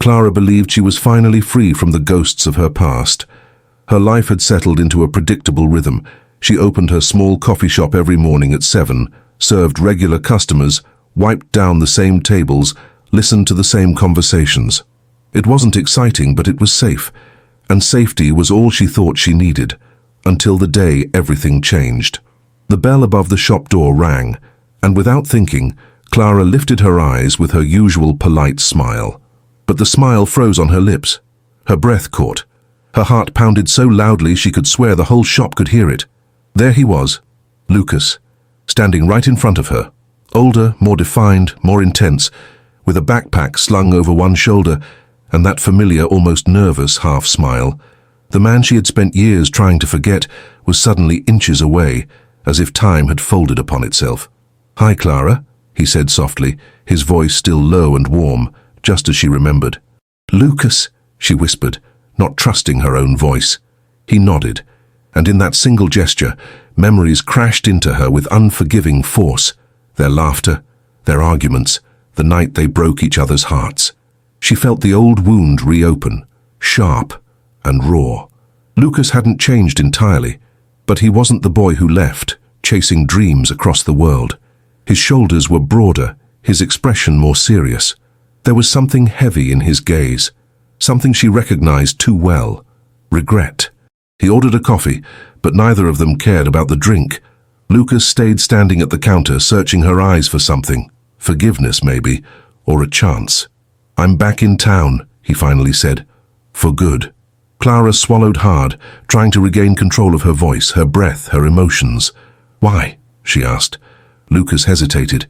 Clara believed she was finally free from the ghosts of her past. Her life had settled into a predictable rhythm. She opened her small coffee shop every morning at 7, served regular customers, wiped down the same tables, listened to the same conversations. It wasn't exciting, but it was safe, and safety was all she thought she needed, until the day everything changed. The bell above the shop door rang, and without thinking, Clara lifted her eyes with her usual polite smile. But the smile froze on her lips. Her breath caught. Her heart pounded so loudly she could swear the whole shop could hear it. There he was, Lucas, standing right in front of her, older, more defined, more intense, with a backpack slung over one shoulder and that familiar, almost nervous half-smile. The man she had spent years trying to forget was suddenly inches away, as if time had folded upon itself. "Hi, Clara," he said softly, his voice still low and warm, just as she remembered. "Lucas," she whispered, not trusting her own voice. He nodded, and in that single gesture, memories crashed into her with unforgiving force. Their laughter, their arguments, the night they broke each other's hearts. She felt the old wound reopen, sharp and raw. Lucas hadn't changed entirely, but he wasn't the boy who left, chasing dreams across the world. His shoulders were broader, his expression more serious. There was something heavy in his gaze, something she recognized too well: regret. He ordered a coffee, but neither of them cared about the drink. Lucas stayed standing at the counter, searching her eyes for something. Forgiveness, maybe, or a chance. "I'm back in town," he finally said. "For good." Clara swallowed hard, trying to regain control of her voice, her breath, her emotions. "Why?" she asked. Lucas hesitated.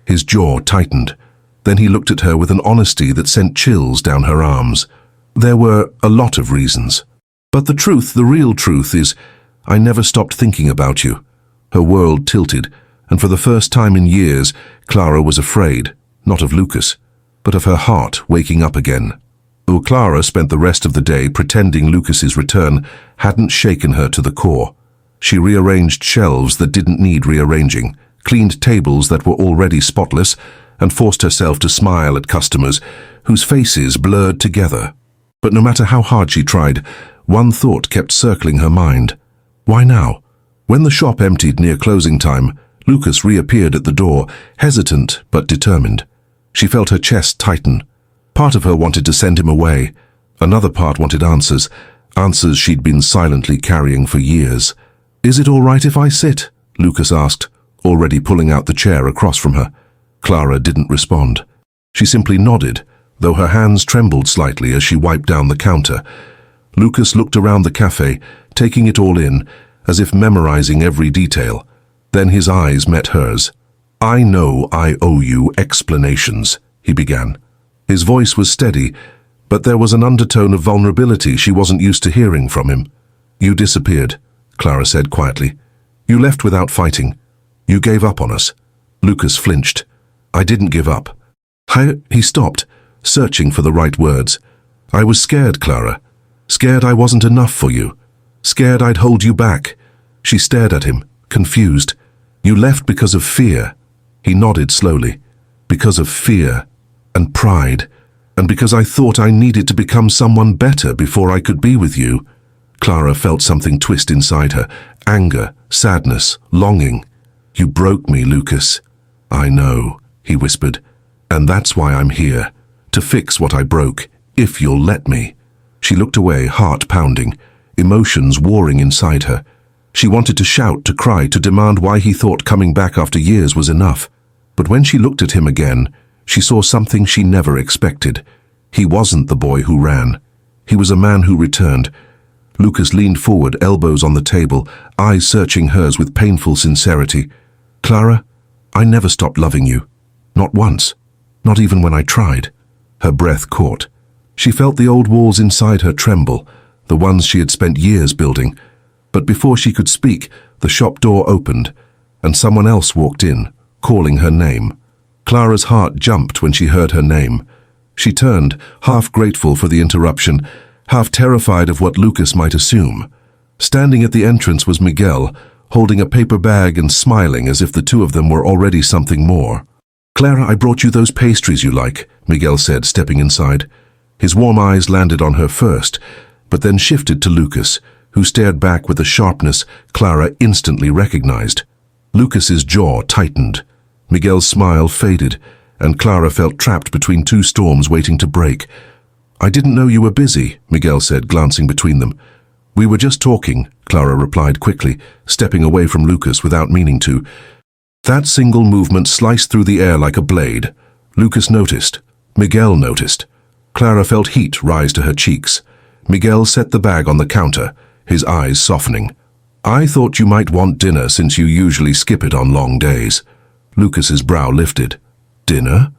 His jaw tightened. Then he looked at her with an honesty that sent chills down her arms. "There were a lot of reasons. But the truth, the real truth is, I never stopped thinking about you." Her world tilted, and for the first time in years, Clara was afraid, not of Lucas, but of her heart waking up again. Though Clara spent the rest of the day pretending Lucas's return hadn't shaken her to the core. She rearranged shelves that didn't need rearranging, cleaned tables that were already spotless, and forced herself to smile at customers whose faces blurred together. But no matter how hard she tried, one thought kept circling her mind. Why now? When the shop emptied near closing time, Lucas reappeared at the door, hesitant but determined. She felt her chest tighten. Part of her wanted to send him away. Another part wanted answers, answers she'd been silently carrying for years. "Is it all right if I sit?" Lucas asked, already pulling out the chair across from her. Clara didn't respond. She simply nodded, though her hands trembled slightly as she wiped down the counter. Lucas looked around the cafe, taking it all in, as if memorizing every detail. Then his eyes met hers. "I know I owe you explanations," he began. His voice was steady, but there was an undertone of vulnerability she wasn't used to hearing from him. "You disappeared," Clara said quietly. "You left without fighting. You gave up on us." Lucas flinched. "I didn't give up." He stopped, searching for the right words. "I was scared, Clara. Scared I wasn't enough for you. Scared I'd hold you back." She stared at him, confused. "You left because of fear." He nodded slowly. "Because of fear and pride, and because I thought I needed to become someone better before I could be with you." Clara felt something twist inside her, anger, sadness, longing. "You broke me, Lucas." "I know," he whispered, "and that's why I'm here, to fix what I broke, if you'll let me." She looked away, heart pounding, emotions warring inside her. She wanted to shout, to cry, to demand why he thought coming back after years was enough. But when she looked at him again, she saw something she never expected. He wasn't the boy who ran. He was a man who returned. Lucas leaned forward, elbows on the table, eyes searching hers with painful sincerity. "Clara, I never stopped loving you. Not once. Not even when I tried." Her breath caught. She felt the old walls inside her tremble, the ones she had spent years building. But before she could speak, the shop door opened, and someone else walked in, calling her name. Clara's heart jumped when she heard her name. She turned, half grateful for the interruption, half terrified of what Lucas might assume. Standing at the entrance was Miguel, holding a paper bag and smiling as if the two of them were already something more. "Clara, I brought you those pastries you like," Miguel said, stepping inside. His warm eyes landed on her first, but then shifted to Lucas, who stared back with a sharpness Clara instantly recognized. Lucas's jaw tightened. Miguel's smile faded, and Clara felt trapped between two storms waiting to break. "I didn't know you were busy," Miguel said, glancing between them. "We were just talking," Clara replied quickly, stepping away from Lucas without meaning to. That single movement sliced through the air like a blade. Lucas noticed. Miguel noticed. Clara felt heat rise to her cheeks. Miguel set the bag on the counter, his eyes softening. "I thought you might want dinner since you usually skip it on long days." Lucas's brow lifted. "Dinner?"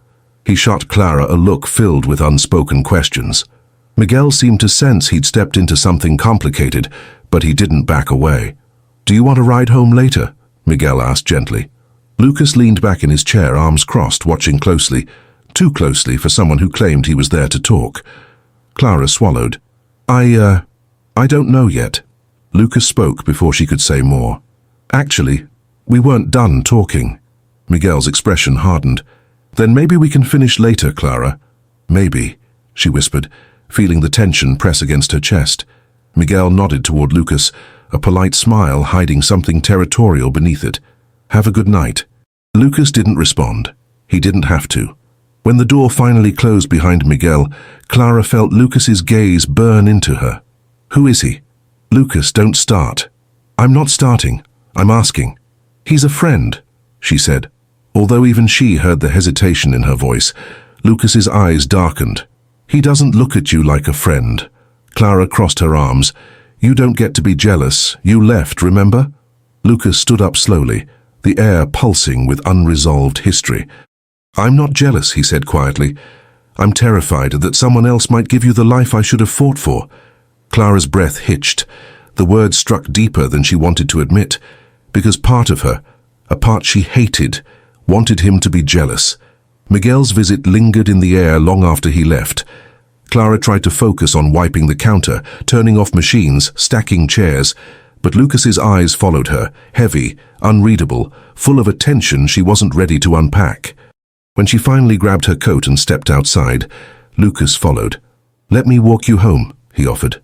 He shot Clara a look filled with unspoken questions. Miguel seemed to sense he'd stepped into something complicated, but he didn't back away. "Do you want a ride home later?" Miguel asked gently. Lucas leaned back in his chair, arms crossed, watching closely, too closely for someone who claimed he was there to talk. Clara swallowed. I don't know yet." Lucas spoke before she could say more. "Actually, we weren't done talking." Miguel's expression hardened. "Then maybe we can finish later, Clara." "Maybe," she whispered, feeling the tension press against her chest. Miguel nodded toward Lucas, a polite smile hiding something territorial beneath it. "Have a good night." Lucas didn't respond. He didn't have to. When the door finally closed behind Miguel, Clara felt Lucas's gaze burn into her. "Who is he?" "Lucas, don't start." "I'm not starting. I'm asking." "He's a friend," she said. Although even she heard the hesitation in her voice, Lucas's eyes darkened. "He doesn't look at you like a friend." Clara crossed her arms. "You don't get to be jealous. You left, remember?" Lucas stood up slowly, the air pulsing with unresolved history. "I'm not jealous," he said quietly. "I'm terrified that someone else might give you the life I should have fought for." Clara's breath hitched. The words struck deeper than she wanted to admit, because part of her, a part she hated, wanted him to be jealous. Miguel's visit lingered in the air long after he left. Clara tried to focus on wiping the counter, turning off machines, stacking chairs, but Lucas's eyes followed her, heavy, unreadable, full of a tension she wasn't ready to unpack. When she finally grabbed her coat and stepped outside, Lucas followed. "Let me walk you home," he offered.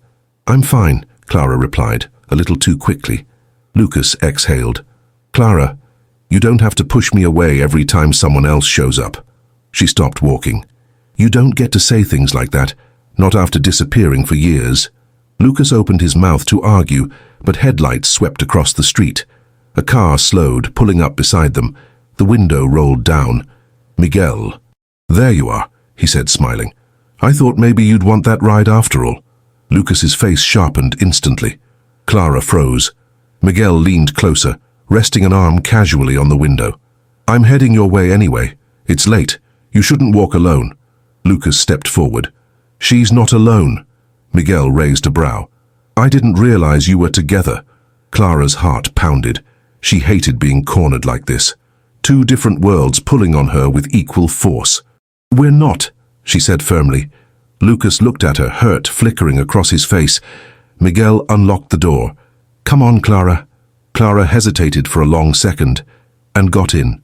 "I'm fine," Clara replied, a little too quickly. Lucas exhaled. "Clara, you don't have to push me away every time someone else shows up." She stopped walking. "You don't get to say things like that, not after disappearing for years." Lucas opened his mouth to argue, but headlights swept across the street. A car slowed, pulling up beside them. The window rolled down. "Miguel." "There you are," he said, smiling. "I thought maybe you'd want that ride after all." Lucas's face sharpened instantly. Clara froze. Miguel leaned closer, resting an arm casually on the window. "I'm heading your way anyway. It's late. You shouldn't walk alone." Lucas stepped forward. "She's not alone." Miguel raised a brow. "I didn't realize you were together." Clara's heart pounded. She hated being cornered like this. Two different worlds pulling on her with equal force. "We're not," she said firmly. Lucas looked at her, hurt flickering across his face. Miguel unlocked the door. "Come on, Clara." Clara hesitated for a long second, and got in.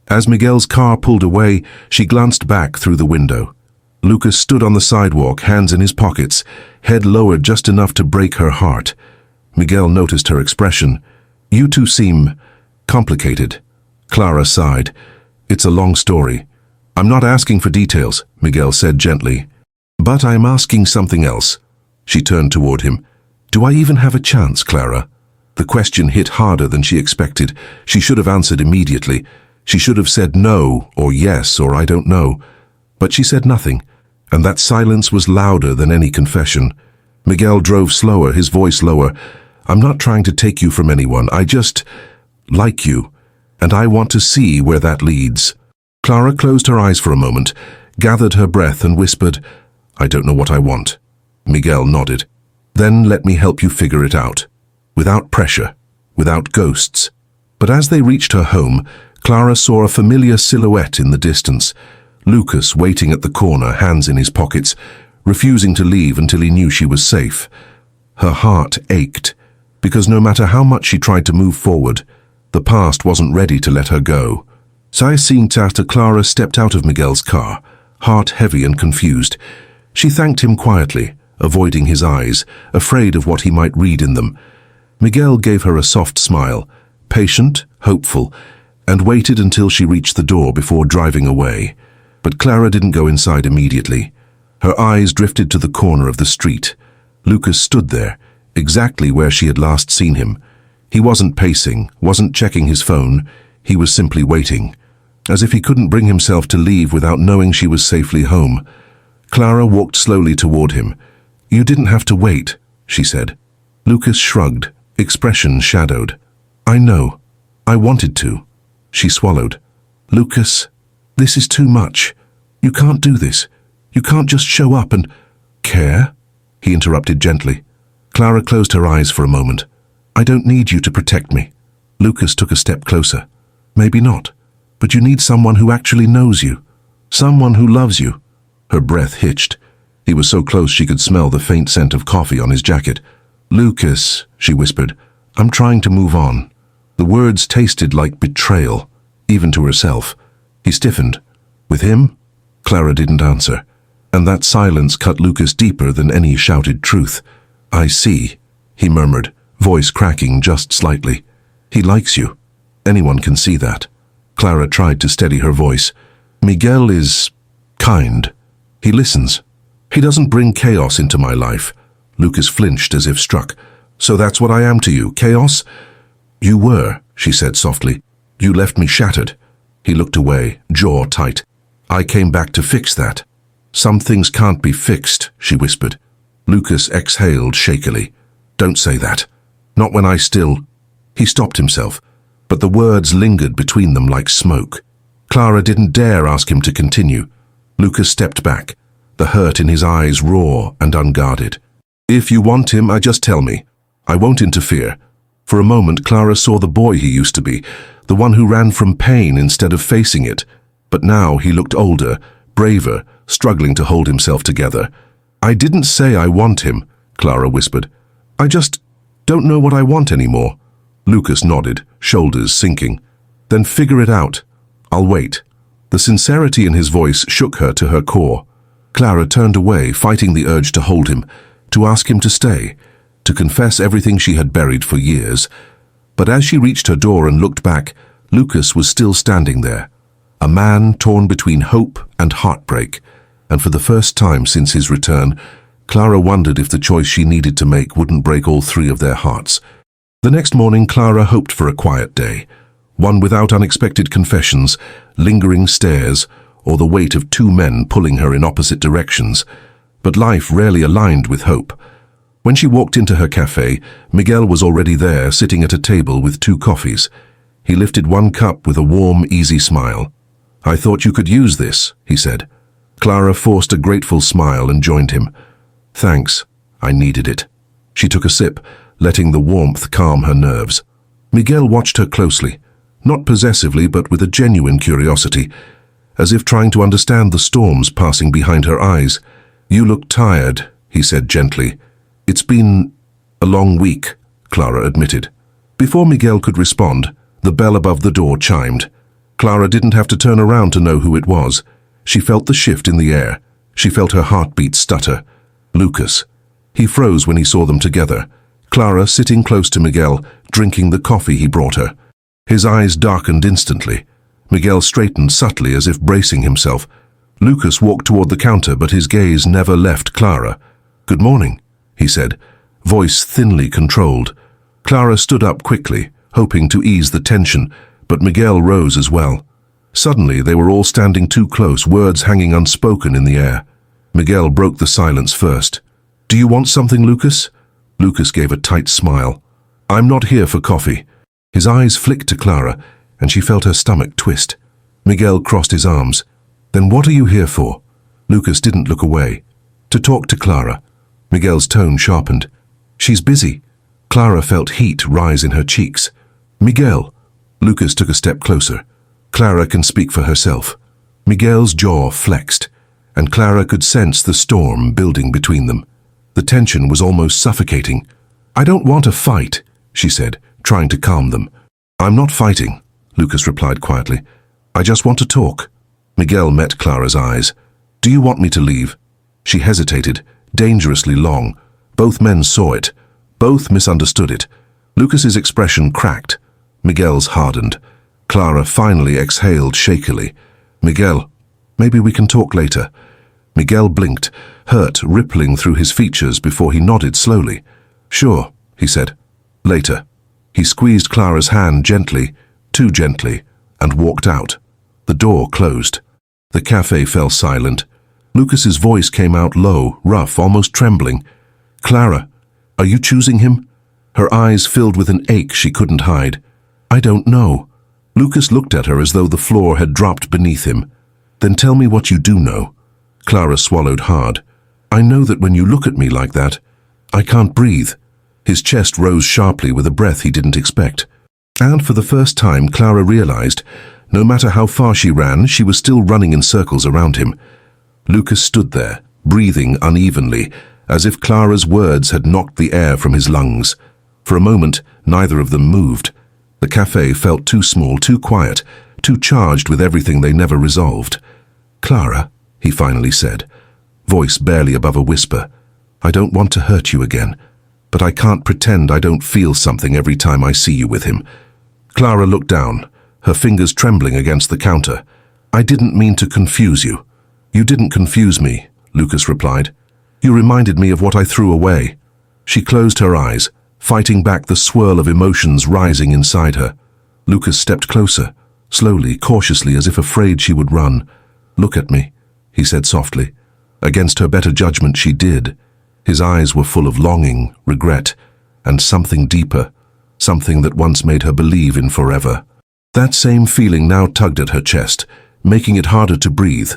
As Miguel's car pulled away, she glanced back through the window. Lucas stood on the sidewalk, hands in his pockets, head lowered just enough to break her heart. Miguel noticed her expression. "You two seem complicated." Clara sighed. "It's a long story." "I'm not asking for details," Miguel said gently. "But I'm asking something else." She turned toward him. "Do I even have a chance, Clara?" The question hit harder than she expected. She should have answered immediately. She should have said no, or yes, or I don't know. But she said nothing, and that silence was louder than any confession. Miguel drove slower, his voice lower. "I'm not trying to take you from anyone. I just like you, and I want to see where that leads." Clara closed her eyes for a moment, gathered her breath and whispered, "I don't know what I want." Miguel nodded. "Then let me help you figure it out. Without pressure, without ghosts." But as they reached her home, Clara saw a familiar silhouette in the distance. Lucas waiting at the corner, hands in his pockets, refusing to leave until he knew she was safe. Her heart ached, because no matter how much she tried to move forward, the past wasn't ready to let her go. Clara stepped out of Miguel's car, heart heavy and confused. She thanked him quietly, avoiding his eyes, afraid of what he might read in them. Miguel gave her a soft smile, patient, hopeful, and waited until she reached the door before driving away. But Clara didn't go inside immediately. Her eyes drifted to the corner of the street. Lucas stood there, exactly where she had last seen him. He wasn't pacing, wasn't checking his phone. He was simply waiting, as if he couldn't bring himself to leave without knowing she was safely home. Clara walked slowly toward him. "You didn't have to wait," she said. Lucas shrugged, expression shadowed. "I know. I wanted to." She swallowed. "Lucas, this is too much. You can't do this. You can't just show up and—" "Care?" he interrupted gently. Clara closed her eyes for a moment. "I don't need you to protect me." Lucas took a step closer. "Maybe not, but you need someone who actually knows you. Someone who loves you." Her breath hitched. He was so close she could smell the faint scent of coffee on his jacket. "Lucas," she whispered, "I'm trying to move on." The words tasted like betrayal, even to herself. He stiffened. With him? Clara didn't answer, and that silence cut Lucas deeper than any shouted truth. "I see," he murmured, voice cracking just slightly. "He likes you. Anyone can see that." Clara tried to steady her voice. "Miguel is kind. He listens. He doesn't bring chaos into my life." Lucas flinched as if struck. "So that's what I am to you, chaos?" "You were," she said softly. "You left me shattered." He looked away, jaw tight. "I came back to fix that." "Some things can't be fixed," she whispered. Lucas exhaled shakily. "Don't say that. Not when I still—" He stopped himself, but the words lingered between them like smoke. Clara didn't dare ask him to continue. Lucas stepped back, the hurt in his eyes raw and unguarded. "If you want him, just tell me. I won't interfere." For a moment, Clara saw the boy he used to be, the one who ran from pain instead of facing it. But now he looked older, braver, struggling to hold himself together. "I didn't say I want him," Clara whispered. "I just don't know what I want anymore." Lucas nodded, shoulders sinking. "Then figure it out. I'll wait." The sincerity in his voice shook her to her core. Clara turned away, fighting the urge to hold him, to ask him to stay, to confess everything she had buried for years. But as she reached her door and looked back, Lucas was still standing there, a man torn between hope and heartbreak, and for the first time since his return, Clara wondered if the choice she needed to make wouldn't break all three of their hearts. The next morning, Clara hoped for a quiet day, one without unexpected confessions, lingering stares, or the weight of two men pulling her in opposite directions. But life rarely aligned with hope. When she walked into her cafe, Miguel was already there, sitting at a table with two coffees. He lifted one cup with a warm, easy smile. "I thought you could use this," he said. Clara forced a grateful smile and joined him. "Thanks. I needed it." She took a sip, letting the warmth calm her nerves. Miguel watched her closely, not possessively but with a genuine curiosity, as if trying to understand the storms passing behind her eyes. "You look tired," he said gently. "It's been a long week," Clara admitted. Before Miguel could respond, the bell above the door chimed. Clara didn't have to turn around to know who it was. She felt the shift in the air. She felt her heartbeat stutter. Lucas. He froze when he saw them together. Clara sitting close to Miguel, drinking the coffee he brought her. His eyes darkened instantly. Miguel straightened subtly as if bracing himself. Lucas walked toward the counter, but his gaze never left Clara. "Good morning," he said, voice thinly controlled. Clara stood up quickly, hoping to ease the tension, but Miguel rose as well. Suddenly, they were all standing too close, words hanging unspoken in the air. Miguel broke the silence first. "Do you want something, Lucas?" Lucas gave a tight smile. "I'm not here for coffee." His eyes flicked to Clara, and she felt her stomach twist. Miguel crossed his arms. "Then what are you here for?" Lucas didn't look away. "To talk to Clara." Miguel's tone sharpened. "She's busy." Clara felt heat rise in her cheeks. "Miguel." Lucas took a step closer. "Clara can speak for herself." Miguel's jaw flexed, and Clara could sense the storm building between them. The tension was almost suffocating. "I don't want a fight," she said, trying to calm them. "I'm not fighting," Lucas replied quietly. "I just want to talk." Miguel met Clara's eyes. "Do you want me to leave?" She hesitated, dangerously long. Both men saw it. Both misunderstood it. Lucas's expression cracked. Miguel's hardened. Clara finally exhaled shakily. "Miguel, maybe we can talk later." Miguel blinked, hurt rippling through his features before he nodded slowly. "Sure," he said. "Later." He squeezed Clara's hand gently, too gently, and walked out. The door closed. The cafe fell silent. Lucas's voice came out low, rough, almost trembling. "Clara, are you choosing him?" Her eyes filled with an ache she couldn't hide. "I don't know." Lucas looked at her as though the floor had dropped beneath him. "Then tell me what you do know." Clara swallowed hard. "I know that when you look at me like that, I can't breathe." His chest rose sharply with a breath he didn't expect. And for the first time, Clara realized, no matter how far she ran, she was still running in circles around him. Lucas stood there, breathing unevenly, as if Clara's words had knocked the air from his lungs. For a moment, neither of them moved. The cafe felt too small, too quiet, too charged with everything they never resolved. "Clara," he finally said, voice barely above a whisper, "I don't want to hurt you again, but I can't pretend I don't feel something every time I see you with him." Clara looked down, her fingers trembling against the counter. "I didn't mean to confuse you." "You didn't confuse me," Lucas replied. "You reminded me of what I threw away." She closed her eyes, fighting back the swirl of emotions rising inside her. Lucas stepped closer, slowly, cautiously, as if afraid she would run. "Look at me," he said softly. Against her better judgment, she did. His eyes were full of longing, regret, and something deeper, something that once made her believe in forever. That same feeling now tugged at her chest, making it harder to breathe.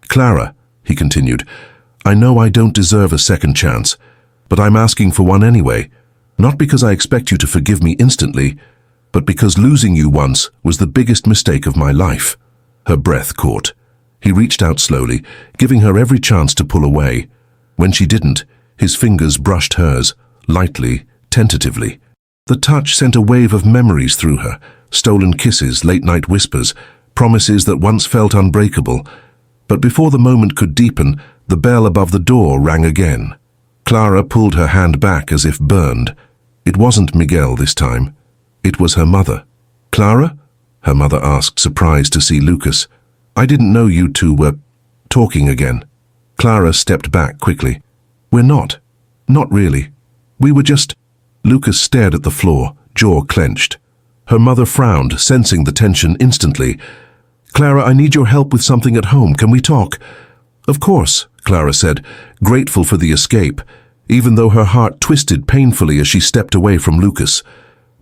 "Clara," he continued, "I know I don't deserve a second chance, but I'm asking for one anyway. Not because I expect you to forgive me instantly, but because losing you once was the biggest mistake of my life." Her breath caught. He reached out slowly, giving her every chance to pull away. When she didn't, his fingers brushed hers, lightly, tentatively. The touch sent a wave of memories through her, stolen kisses, late-night whispers, promises that once felt unbreakable. But before the moment could deepen, the bell above the door rang again. Clara pulled her hand back as if burned. It wasn't Miguel this time. It was her mother. "Clara?" her mother asked, surprised to see Lucas. "I didn't know you two were talking again." Clara stepped back quickly. "We're not. Not really. We were just—" Lucas stared at the floor, jaw clenched. Her mother frowned, sensing the tension instantly. "Clara, I need your help with something at home. Can we talk?" "Of course," Clara said, grateful for the escape, even though her heart twisted painfully as she stepped away from Lucas.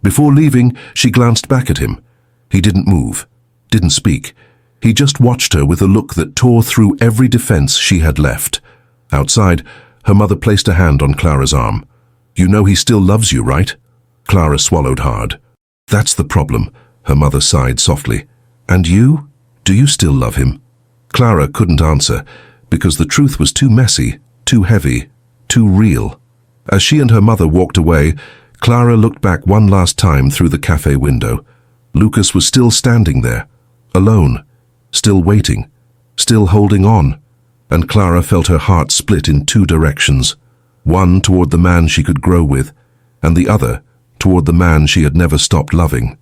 Before leaving, she glanced back at him. He didn't move, didn't speak. He just watched her with a look that tore through every defense she had left. Outside, her mother placed a hand on Clara's arm. "You know he still loves you, right?" Clara swallowed hard. "That's the problem," her mother sighed softly. "And you? Do you still love him?" Clara couldn't answer, because the truth was too messy, too heavy, too real. As she and her mother walked away, Clara looked back one last time through the cafe window. Lucas was still standing there, alone, still waiting, still holding on, and Clara felt her heart split in two directions, one toward the man she could grow with, and the other toward the man she had never stopped loving.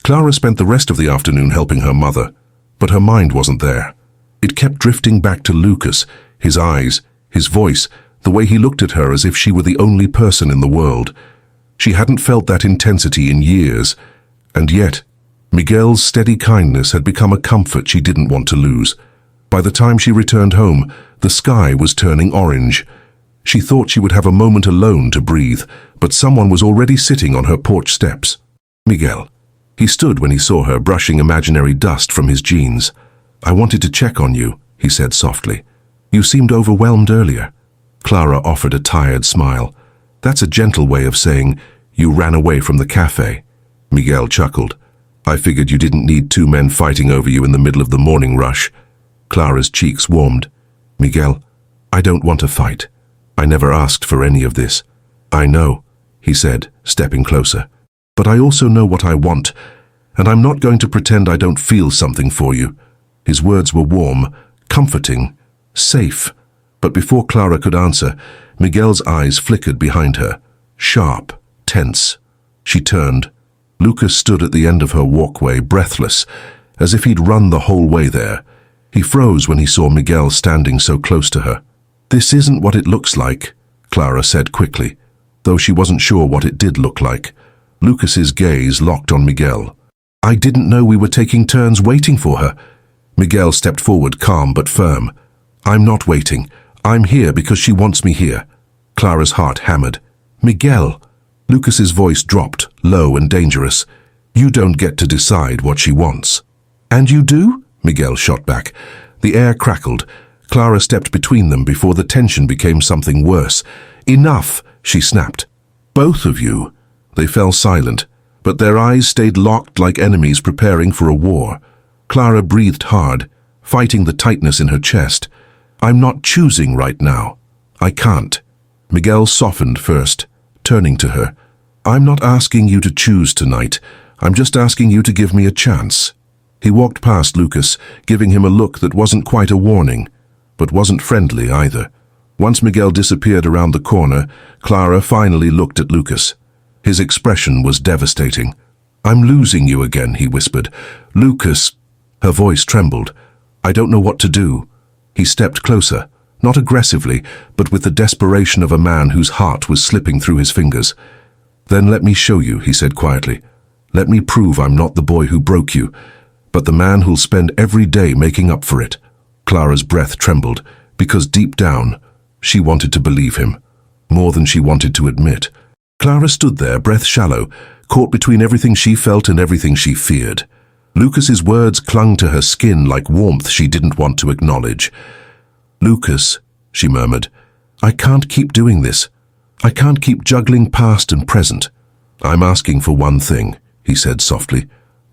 Clara spent the rest of the afternoon helping her mother, but her mind wasn't there. It kept drifting back to Lucas, his eyes, his voice, the way he looked at her as if she were the only person in the world. She hadn't felt that intensity in years, and yet Miguel's steady kindness had become a comfort she didn't want to lose. By the time she returned home, the sky was turning orange. She thought she would have a moment alone to breathe, but someone was already sitting on her porch steps. Miguel. He stood when he saw her, brushing imaginary dust from his jeans. "I wanted to check on you," he said softly. "You seemed overwhelmed earlier." Clara offered a tired smile. "That's a gentle way of saying you ran away from the cafe." Miguel chuckled. "I figured you didn't need two men fighting over you in the middle of the morning rush." Clara's cheeks warmed. "Miguel, I don't want to fight. I never asked for any of this." "I know," he said, stepping closer. "But I also know what I want, and I'm not going to pretend I don't feel something for you." His words were warm, comforting, safe, But before Clara could answer, Miguel's eyes flickered behind her, sharp, tense. She turned. Lucas stood at the end of her walkway, breathless, as if he'd run the whole way there. He froze when he saw Miguel standing so close to her. "This isn't what it looks like," Clara said quickly, though she wasn't sure what it did look like. Lucas's gaze locked on Miguel. "I didn't know we were taking turns waiting for her." Miguel stepped forward, calm but firm. "I'm not waiting. I'm here because she wants me here." Clara's heart hammered. "Miguel!" Lucas's voice dropped, low and dangerous. "You don't get to decide what she wants." "And you do?" Miguel shot back. The air crackled. Clara stepped between them before the tension became something worse. "Enough!" she snapped. "Both of you." They fell silent, but their eyes stayed locked like enemies preparing for a war. Clara breathed hard, fighting the tightness in her chest. "I'm not choosing right now. I can't." Miguel softened first, turning to her. "I'm not asking you to choose tonight. I'm just asking you to give me a chance." He walked past Lucas, giving him a look that wasn't quite a warning, but wasn't friendly either. Once Miguel disappeared around the corner, Clara finally looked at Lucas. His expression was devastating. "I'm losing you again," he whispered. "Lucas." Her voice trembled. "I don't know what to do." He stepped closer, not aggressively, but with the desperation of a man whose heart was slipping through his fingers. "Then let me show you," he said quietly. "Let me prove I'm not the boy who broke you, but the man who'll spend every day making up for it." Clara's breath trembled, because deep down, she wanted to believe him, more than she wanted to admit. Clara stood there, breath shallow, caught between everything she felt and everything she feared. Lucas's words clung to her skin like warmth she didn't want to acknowledge. "Lucas," she murmured, "I can't keep doing this. I can't keep juggling past and present." "I'm asking for one thing," he said softly.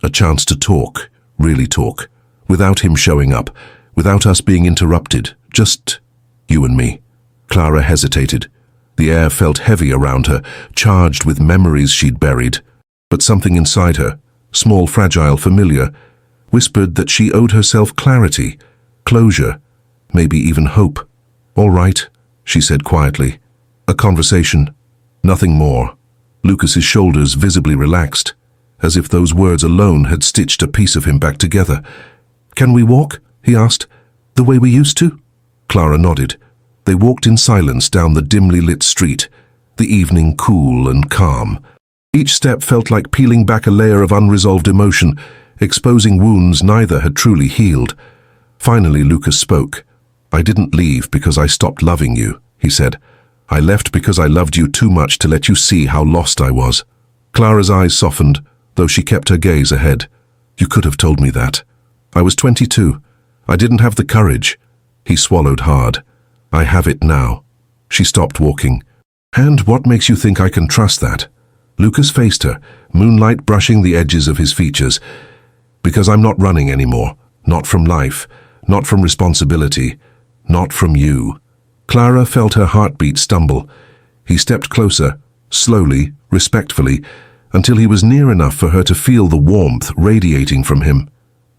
"A chance to talk, really talk, without him showing up, without us being interrupted, just you and me." Clara hesitated. The air felt heavy around her, charged with memories she'd buried. But something inside her, small, fragile, familiar, whispered that she owed herself clarity, closure, maybe even hope. "All right," she said quietly. "A conversation, nothing more." Lucas's shoulders visibly relaxed, as if those words alone had stitched a piece of him back together. "Can we walk?" he asked. "The way we used to?" Clara nodded. They walked in silence down the dimly lit street, the evening cool and calm. Each step felt like peeling back a layer of unresolved emotion, exposing wounds neither had truly healed. Finally, Lucas spoke. "I didn't leave because I stopped loving you," he said. "I left because I loved you too much to let you see how lost I was." Clara's eyes softened, though she kept her gaze ahead. "You could have told me that. I was 22. I didn't have the courage." He swallowed hard. "I have it now." She stopped walking. "And what makes you think I can trust that?" Lucas faced her, moonlight brushing the edges of his features. "Because I'm not running anymore. Not from life. Not from responsibility. Not from you." Clara felt her heartbeat stumble. He stepped closer, slowly, respectfully, until he was near enough for her to feel the warmth radiating from him.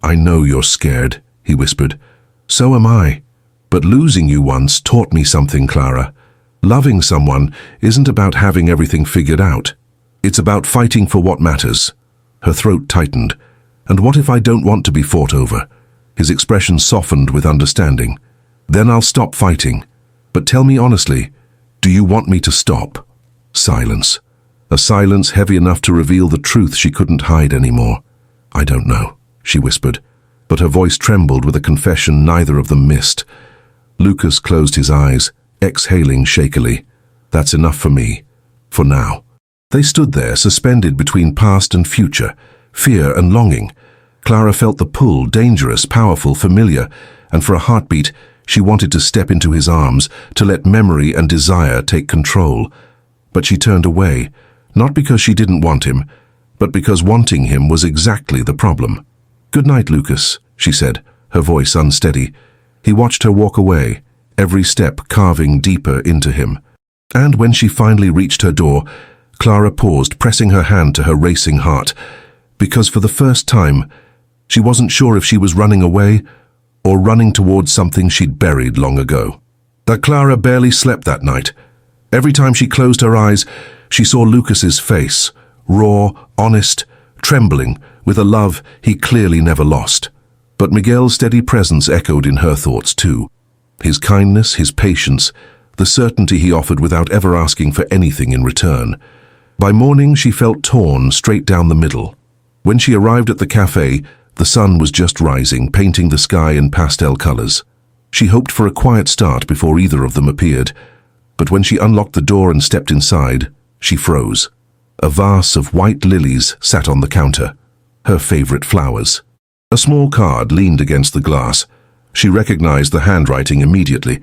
"I know you're scared," he whispered. "So am I. But losing you once taught me something, Clara. Loving someone isn't about having everything figured out. It's about fighting for what matters." Her throat tightened. "And what if I don't want to be fought over?" His expression softened with understanding. "Then I'll stop fighting. But tell me honestly, do you want me to stop?" Silence. A silence heavy enough to reveal the truth she couldn't hide anymore. "I don't know," she whispered, but her voice trembled with a confession neither of them missed. Lucas closed his eyes, exhaling shakily. "That's enough for me. For now." They stood there, suspended between past and future, fear and longing. Clara felt the pull, dangerous, powerful, familiar, and for a heartbeat, she wanted to step into his arms, to let memory and desire take control. But she turned away, not because she didn't want him, but because wanting him was exactly the problem. "Good night, Lucas," she said, her voice unsteady. He watched her walk away, every step carving deeper into him. And when she finally reached her door, Clara paused, pressing her hand to her racing heart, because for the first time, she wasn't sure if she was running away or running towards something she'd buried long ago. that Clara barely slept that night. Every time she closed her eyes, she saw Lucas's face, raw, honest, trembling, with a love he clearly never lost. But Miguel's steady presence echoed in her thoughts too. His kindness, his patience, the certainty he offered without ever asking for anything in return. By morning, she felt torn straight down the middle. When she arrived at the cafe, the sun was just rising, painting the sky in pastel colors. She hoped for a quiet start before either of them appeared, but when she unlocked the door and stepped inside, she froze. A vase of white lilies sat on the counter, her favorite flowers. A small card leaned against the glass. She recognized the handwriting immediately.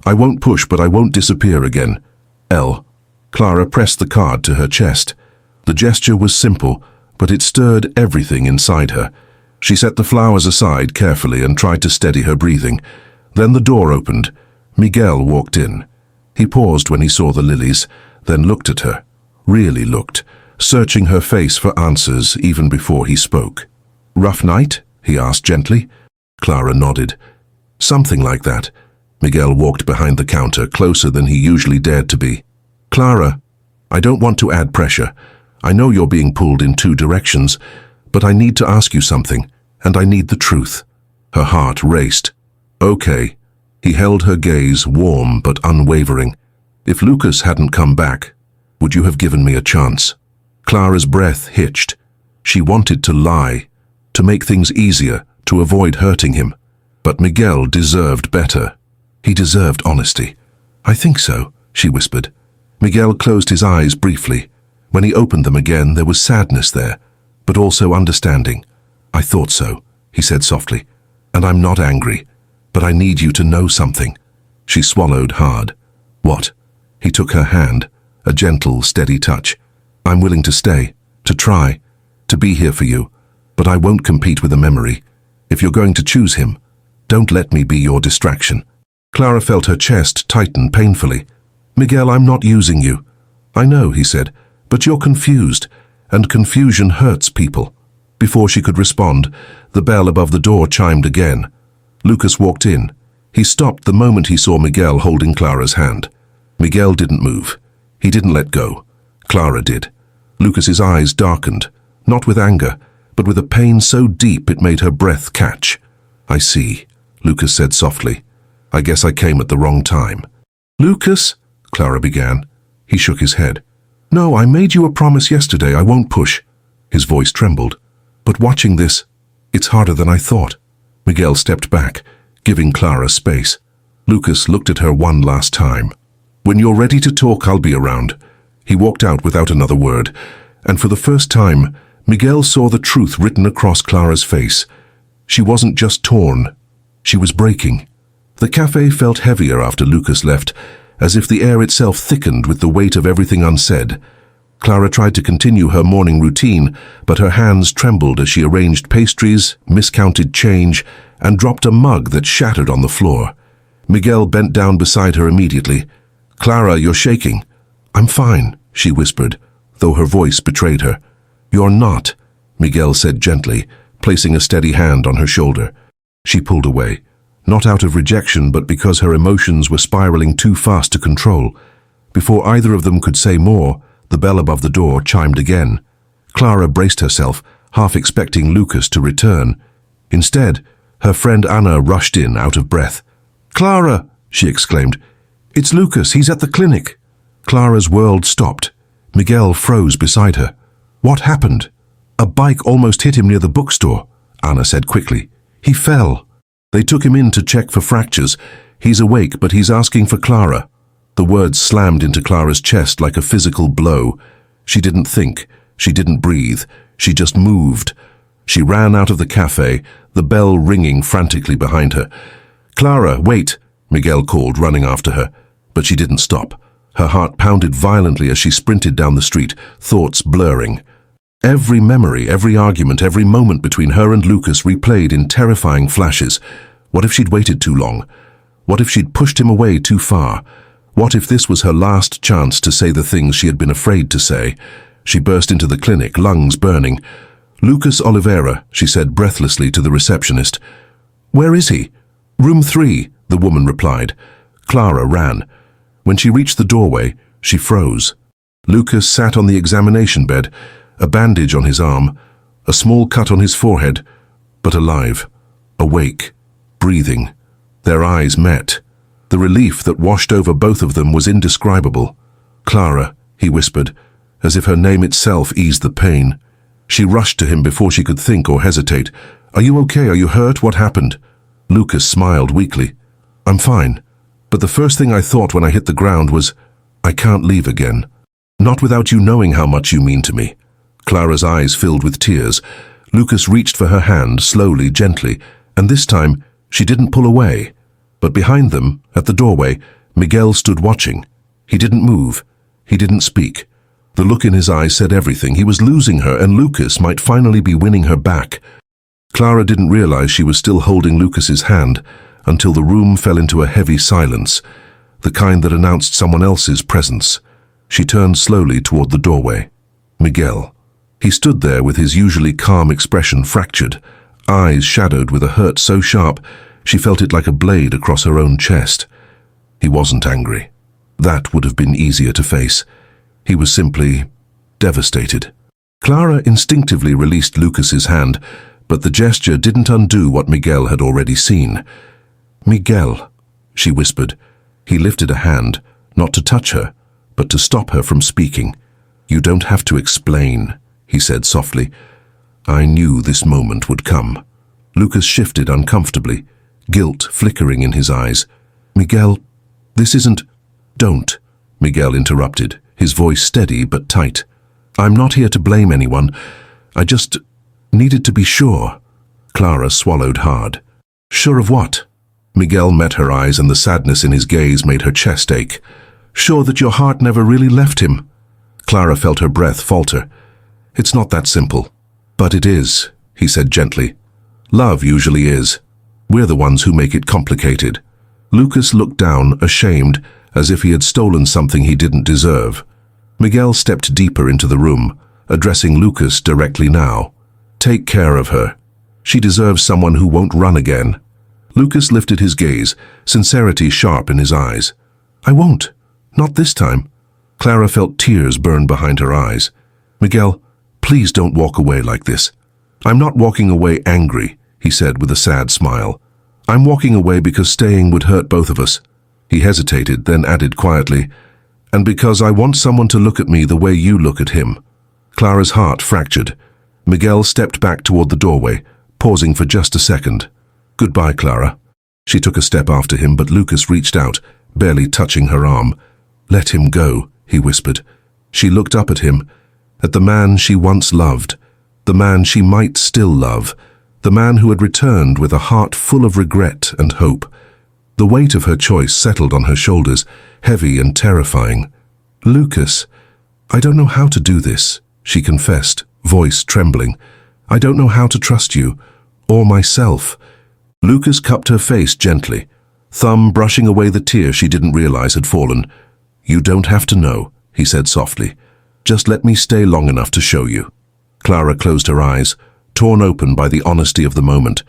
"I won't push, but I won't disappear again. L." Clara pressed the card to her chest. The gesture was simple, but it stirred everything inside her. She set the flowers aside carefully and tried to steady her breathing. Then the door opened. Miguel walked in. He paused when he saw the lilies, then looked at her. Really looked, searching her face for answers even before he spoke. "Rough night?" he asked gently. Clara nodded. "Something like that." Miguel walked behind the counter, closer than he usually dared to be. "Clara, I don't want to add pressure. I know you're being pulled in two directions, but I need to ask you something, and I need the truth." Her heart raced. "Okay." He held her gaze, warm but unwavering. "If Lucas hadn't come back, would you have given me a chance?" Clara's breath hitched. She wanted to lie, to make things easier, to avoid hurting him. But Miguel deserved better. He deserved honesty. "I think so," she whispered. Miguel closed his eyes briefly. When he opened them again, there was sadness there, but also understanding. "I thought so," he said softly. "And I'm not angry, but I need you to know something." She swallowed hard. "What?" He took her hand, a gentle, steady touch. "I'm willing to stay, to try, to be here for you, but I won't compete with a memory. If you're going to choose him, don't let me be your distraction." Clara felt her chest tighten painfully. "Miguel, I'm not using you." "I know," he said, "but you're confused, and confusion hurts people." Before she could respond, the bell above the door chimed again. Lucas walked in. He stopped the moment he saw Miguel holding Clara's hand. Miguel didn't move. He didn't let go. Clara did. Lucas's eyes darkened, not with anger, but with a pain so deep it made her breath catch. "I see," Lucas said softly. "I guess I came at the wrong time." "Lucas," Clara began. He shook his head. "No, I made you a promise yesterday. I won't push." His voice trembled. "But watching this, it's harder than I thought." Miguel stepped back, giving Clara space. Lucas looked at her one last time. "When you're ready to talk, I'll be around." He walked out without another word, and for the first time, Miguel saw the truth written across Clara's face. She wasn't just torn, she was breaking. The cafe felt heavier after Lucas left, as if the air itself thickened with the weight of everything unsaid. Clara tried to continue her morning routine, but her hands trembled as she arranged pastries, miscounted change, and dropped a mug that shattered on the floor. Miguel bent down beside her immediately. "Clara, you're shaking." "I'm fine," she whispered, though her voice betrayed her. "You're not," Miguel said gently, placing a steady hand on her shoulder. She pulled away, not out of rejection, but because her emotions were spiraling too fast to control. Before either of them could say more, the bell above the door chimed again. Clara braced herself, half expecting Lucas to return. Instead, her friend Anna rushed in, out of breath. "Clara!" she exclaimed. "It's Lucas, he's at the clinic." Clara's world stopped. Miguel froze beside her. "What happened?" "A bike almost hit him near the bookstore," Anna said quickly. "He fell. They took him in to check for fractures. He's awake, but he's asking for Clara." The words slammed into Clara's chest like a physical blow. She didn't think. She didn't breathe. She just moved. She ran out of the cafe, the bell ringing frantically behind her. "Clara, wait," Miguel called, running after her. But she didn't stop. Her heart pounded violently as she sprinted down the street, thoughts blurring. Every memory, every argument, every moment between her and Lucas replayed in terrifying flashes. What if she'd waited too long? What if she'd pushed him away too far? What if this was her last chance to say the things she had been afraid to say? She burst into the clinic, lungs burning. "Lucas Oliveira," she said breathlessly to the receptionist. "Where is he?" "Room 3, the woman replied. Clara ran. When she reached the doorway, she froze. Lucas sat on the examination bed, a bandage on his arm, a small cut on his forehead, but alive, awake, breathing. Their eyes met. The relief that washed over both of them was indescribable. "Clara," he whispered, as if her name itself eased the pain. She rushed to him before she could think or hesitate. "Are you okay? Are you hurt? What happened?" Lucas smiled weakly. "I'm fine. But the first thing I thought when I hit the ground was, I can't leave again. Not without you knowing how much you mean to me." Clara's eyes filled with tears. Lucas reached for her hand, slowly, gently, and this time she didn't pull away. But behind them, at the doorway, Miguel stood watching. He didn't move. He didn't speak. The look in his eyes said everything. He was losing her, and Lucas might finally be winning her back. Clara didn't realize she was still holding Lucas's hand until the room fell into a heavy silence, the kind that announced someone else's presence. She turned slowly toward the doorway. Miguel. He stood there with his usually calm expression fractured, eyes shadowed with a hurt so sharp she felt it like a blade across her own chest. He wasn't angry. That would have been easier to face. He was simply devastated. Clara instinctively released Lucas's hand, but the gesture didn't undo what Miguel had already seen. "Miguel," she whispered. He lifted a hand, not to touch her, but to stop her from speaking. "You don't have to explain," he said softly. "I knew this moment would come." Lucas shifted uncomfortably, guilt flickering in his eyes. "Miguel, this isn't—" "Don't," Miguel interrupted, his voice steady but tight. "I'm not here to blame anyone. I just needed to be sure." Clara swallowed hard. "Sure of what?" Miguel met her eyes, and the sadness in his gaze made her chest ache. "Sure that your heart never really left him." Clara felt her breath falter. "It's not that simple." "But it is," he said gently. "Love usually is. We're the ones who make it complicated." Lucas looked down, ashamed, as if he had stolen something he didn't deserve. Miguel stepped deeper into the room, addressing Lucas directly now. "Take care of her. She deserves someone who won't run again." Lucas lifted his gaze, sincerity sharp in his eyes. "I won't. Not this time." Clara felt tears burn behind her eyes. "Miguel, please don't walk away like this." "I'm not walking away angry," he said with a sad smile. "I'm walking away because staying would hurt both of us." He hesitated, then added quietly, "And because I want someone to look at me the way you look at him." Clara's heart fractured. Miguel stepped back toward the doorway, pausing for just a second. "Goodbye, Clara." She took a step after him, but Lucas reached out, barely touching her arm. "Let him go," he whispered. She looked up at him, at the man she once loved, the man she might still love, the man who had returned with a heart full of regret and hope. The weight of her choice settled on her shoulders, heavy and terrifying. "Lucas, I don't know how to do this," she confessed, voice trembling. "I don't know how to trust you, or myself." Lucas cupped her face gently, thumb brushing away the tear she didn't realize had fallen. "You don't have to know," he said softly. "Just let me stay long enough to show you." Clara closed her eyes, torn open by the honesty of the moment.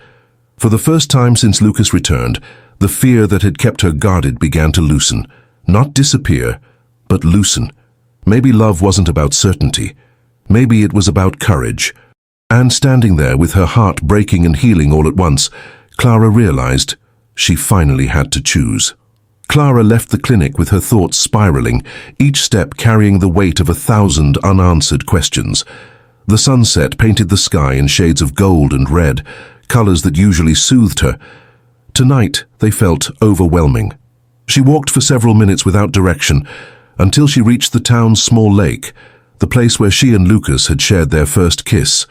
For the first time since Lucas returned, the fear that had kept her guarded began to loosen. Not disappear, but loosen. Maybe love wasn't about certainty. Maybe it was about courage. And standing there with her heart breaking and healing all at once, Clara realized she finally had to choose. Clara left the clinic with her thoughts spiraling, each step carrying the weight of 1,000 unanswered questions. The sunset painted the sky in shades of gold and red, colors that usually soothed her. Tonight, they felt overwhelming. She walked for several minutes without direction, until she reached the town's small lake, the place where she and Lucas had shared their first kiss.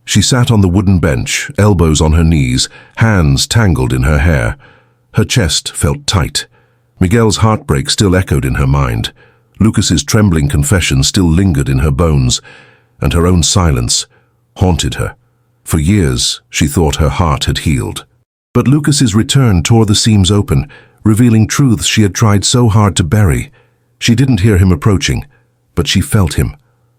She sat on the wooden bench, elbows on her knees, hands tangled in her hair. Her chest felt tight. Miguel's heartbreak still echoed in her mind. Lucas's trembling confession still lingered in her bones, and her own silence haunted her. For years, she thought her heart had healed. But Lucas's return tore the seams open, revealing truths she had tried so hard to bury. She didn't hear him approaching, but she felt him.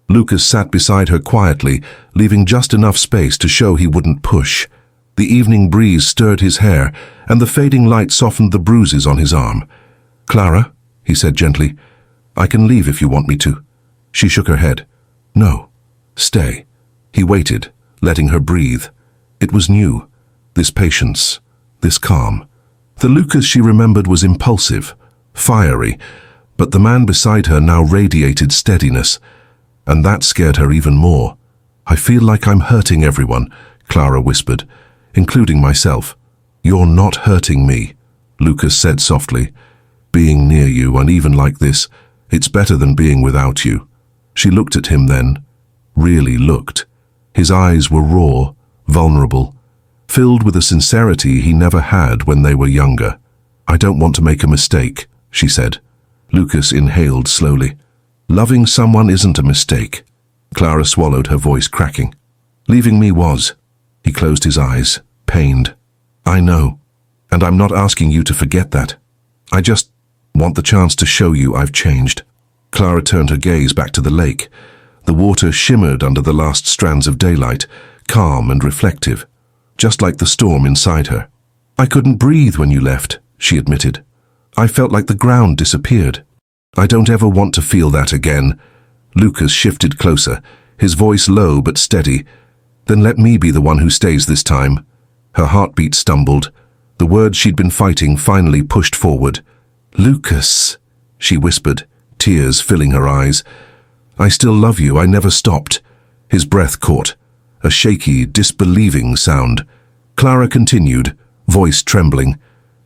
Lucas sat beside her quietly, leaving just enough space to show he wouldn't push. The evening breeze stirred his hair, and the fading light softened the bruises on his arm. "Clara," he said gently, "I can leave if you want me to." She shook her head. "No, stay." He waited, letting her breathe. It was new, this patience, this calm. The Lucas she remembered was impulsive, fiery, but the man beside her now radiated steadiness, and that scared her even more. "I feel like I'm hurting everyone," Clara whispered, "including myself." "You're not hurting me," Lucas said softly. "Being near you, and even like this, it's better than being without you." She looked at him then, really looked. His eyes were raw, vulnerable, filled with a sincerity he never had when they were younger. "I don't want to make a mistake," she said. Lucas inhaled slowly. "Loving someone isn't a mistake." Clara swallowed, her voice cracking. "Leaving me was." He closed his eyes, pained. "I know, and I'm not asking you to forget that. I just want the chance to show you I've changed." Clara turned her gaze back to the lake. The water shimmered under the last strands of daylight, calm and reflective, just like the storm inside her. "I couldn't breathe when you left," she admitted. "I felt like the ground disappeared." "I don't ever want to feel that again." Lucas shifted closer, his voice low but steady. "Then let me be the one who stays this time." Her heartbeat stumbled. The words she'd been fighting finally pushed forward. "Lucas," she whispered, tears filling her eyes. "I still love you, I never stopped." His breath caught, a shaky, disbelieving sound. Clara continued, voice trembling.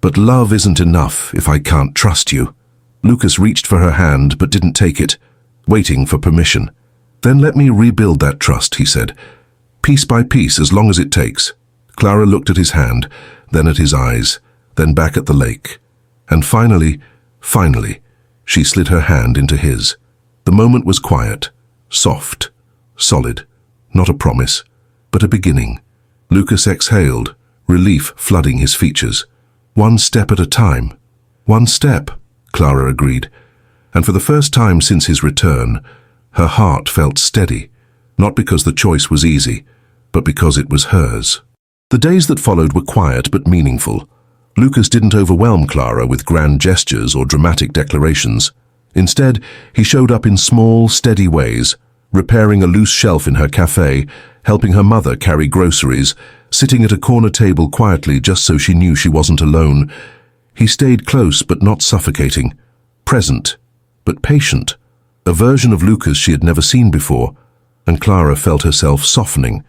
"But love isn't enough if I can't trust you." Lucas reached for her hand but didn't take it, waiting for permission. "Then let me rebuild that trust," he said. "Piece by piece, as long as it takes." Clara looked at his hand, then at his eyes, then back at the lake. And finally, she slid her hand into his. The moment was quiet, soft, solid. Not a promise, but a beginning. Lucas exhaled, relief flooding his features. "One step at a time." "One step," Clara agreed. And for the first time since his return, her heart felt steady, not because the choice was easy, but because it was hers. The days that followed were quiet but meaningful. Lucas didn't overwhelm Clara with grand gestures or dramatic declarations. Instead, he showed up in small, steady ways, repairing a loose shelf in her cafe, helping her mother carry groceries, sitting at a corner table quietly just so she knew she wasn't alone. He stayed close but not suffocating, present but patient, a version of Lucas she had never seen before, and Clara felt herself softening.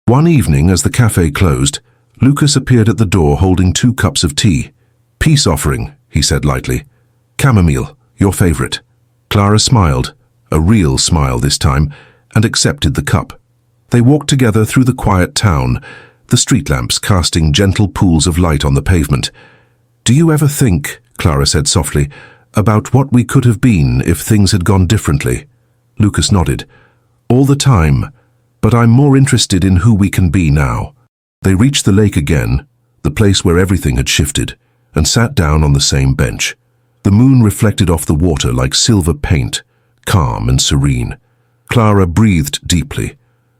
One evening, as the cafe closed, Lucas appeared at the door holding 2 cups of tea. "Peace offering," he said lightly. "Chamomile, your favorite." Clara smiled, a real smile this time, and accepted the cup. They walked together through the quiet town, the street lamps casting gentle pools of light on the pavement. "Do you ever think," Clara said softly, "about what we could have been if things had gone differently?" Lucas nodded. "All the time, but I'm more interested in who we can be now." They reached the lake again, the place where everything had shifted, and sat down on the same bench. The moon reflected off the water like silver paint, calm and serene. Clara breathed deeply.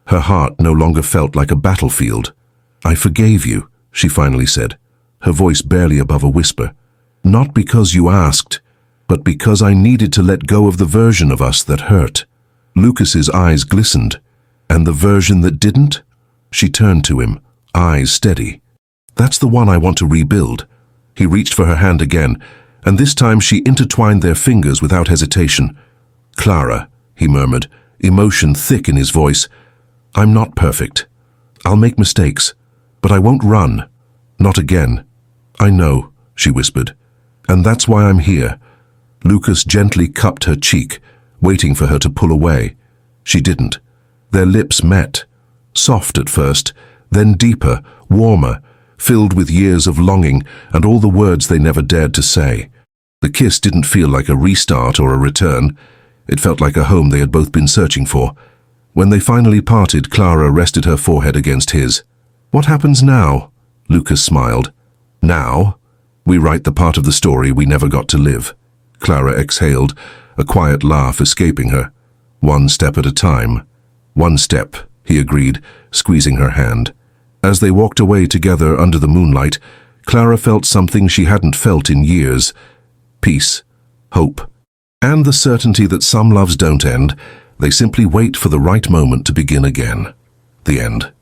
Her heart no longer felt like a battlefield. "I forgave you," she finally said, her voice barely above a whisper. "Not because you asked, but because I needed to let go of the version of us that hurt." Lucas's eyes glistened. "And the version that didn't?" She turned to him, eyes steady. "That's the one I want to rebuild." He reached for her hand again, and this time she intertwined their fingers without hesitation. "Clara," he murmured, emotion thick in his voice, "I'm not perfect. I'll make mistakes, but I won't run. Not again." "I know," she whispered, "and that's why I'm here." Lucas gently cupped her cheek, waiting for her to pull away. She didn't. Their lips met, soft at first, then deeper, warmer, filled with years of longing and all the words they never dared to say. The kiss didn't feel like a restart or a return. It felt like a home they had both been searching for. When they finally parted, Clara rested her forehead against his. "What happens now?" Lucas smiled. "Now? We write the part of the story we never got to live." Clara exhaled, a quiet laugh escaping her. "One step at a time." "One step," he agreed, squeezing her hand. As they walked away together under the moonlight, Clara felt something she hadn't felt in years. Peace. hope, and the certainty that some loves don't end, they simply wait for the right moment to begin again. The end.